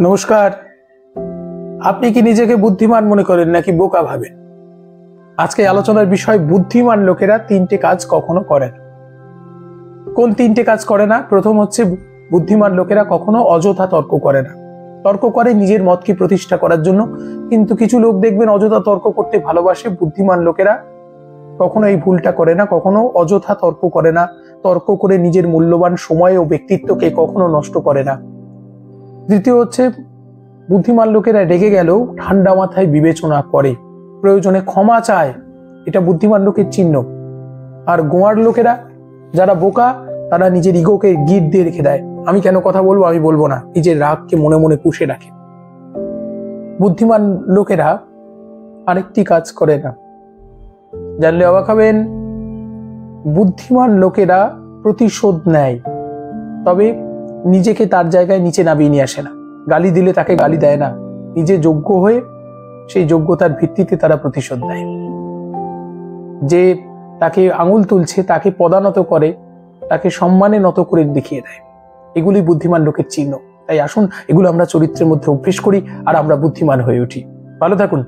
নমস্কার। আপনি কি নিজেকে বুদ্ধিমান মনে করেন নাকি বোকা ভাবেন? আজকে আলোচনার বিষয়, বুদ্ধিমান লোকেরা তিনটে কাজ কখনো করে না। কোন তিনটে কাজ করে না? প্রথম হচ্ছে, বুদ্ধিমান লোকেরা কখনো অযথা তর্ক করে না। তর্ক করে নিজের মতকে প্রতিষ্ঠা করার জন্য, কিন্তু কিছু লোক দেখবেন অযথা তর্ক করতে ভালোবাসে। বুদ্ধিমান লোকেরা কখনো এই ভুলটা করে না, কখনো অযথা তর্ক করে না। তর্ক করে নিজের মূল্যবান সময় ও ব্যক্তিত্বকে কখনো নষ্ট করে না। দ্বিতীয় হচ্ছে, বুদ্ধিমান লোকেরা রেগে গেলেও ঠান্ডা মাথায় বিবেচনা করে, প্রয়োজনে ক্ষমা চায়। এটা বুদ্ধিমান লোকের চিহ্ন। আর গোয়ার লোকেরা, যারা বোকা, তারা নিজের ইগোকে গিট দিয়ে রেখে দেয়। আমি কেন কথা বলবো, আমি বলবো না, নিজের রাগকে মনে মনে পুষে রাখে। বুদ্ধিমান লোকেরা আরেকটি কাজ করে না, জানলে অবাক হবেন। বুদ্ধিমান লোকেরা প্রতিশোধ নেয়, তবে নিজেকে তার জায়গায় নিচে নামিয়ে নিয়ে আসে না। গালি দিলে তাকে গালি দেয় না, নিজে যোগ্য হয়ে সেই যোগ্যতার ভিত্তিতে তারা প্রতিশোধ দেয়। যে তাকে আঙুল তুলছে তাকে পদানত করে, তাকে সম্মানে নত করে দেখিয়ে দেয়। এগুলি বুদ্ধিমান লোকের চিহ্ন। তাই আসুন এগুলো আমরা চরিত্রের মধ্যে অভ্যেস করি আর আমরা বুদ্ধিমান হয়ে উঠি। ভালো থাকুন।